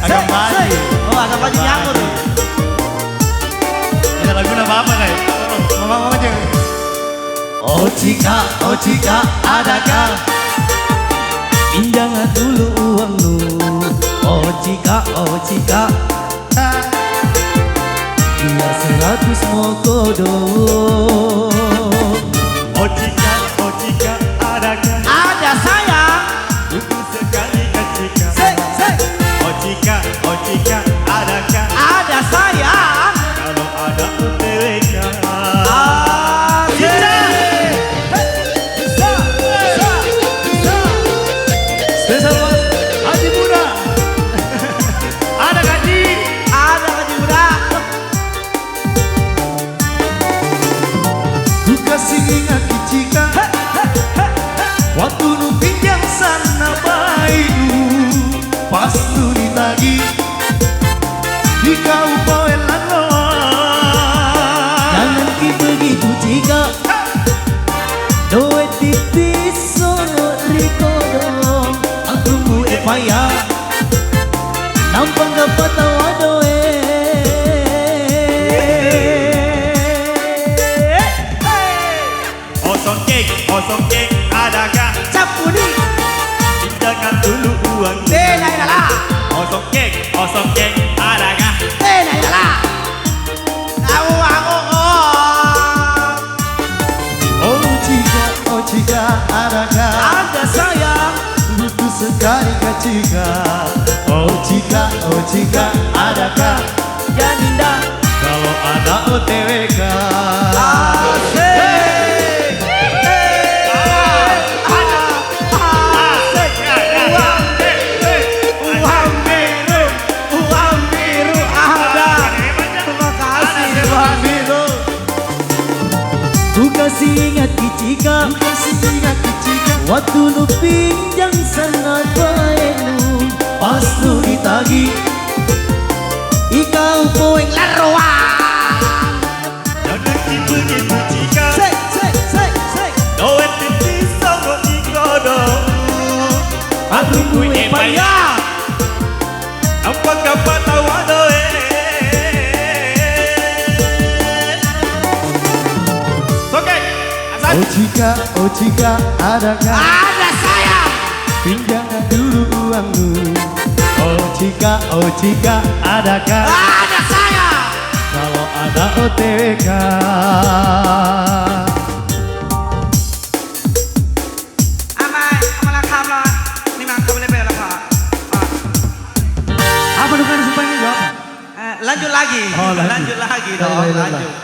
Agak maju. Oh agak maju nyamuk tuh. Ini lagu apa kayak? Ngomong aja. Oh jika adakah pinjangan dulu uangmu. Oh jika biar 100 mau kodok. Oh jika adakah Ada sayang. butuh sekali ketika. Sek. Oh jika adakah Ada sayang. kalau ada UTWK. Spesial buat Haji Muda. Ada Haji. Ada Haji Muda. Ku kasih ingat jika waktu nu pinjam sana bayu pas nu ditagi di kau poe Jangan begitu jika doe tipis solo rikodong aku mue paya nampang dapat tawa doe. Oh songkeng adakah Capuni pinjakan dulu uang. tenai dala Oh songkeng adakah tenai dala aku oh jika adakah ada sayang. butuh sekali ketika. Oh jika adakah Janinda kalau ada OTWK. Ku kasih ingat jika waktu lu pinjam sana baenu pas lu ditagi ikau poeng laruan. Jangan begitu jika Sek doet tipis solo digodong. aku mue paya Nampak dapat tawa doe. Oke, Hasan. Oh jika adakah ada sayang. pinjaman dulu uangmu. Oh jika adakah Ada sayang. kalau ada OTWK. Apa bukan supaya jawab? Lanjut lagi. Oh, lanjut. Lanjut lagi Lanjut, dong. lanjut, Lanjut.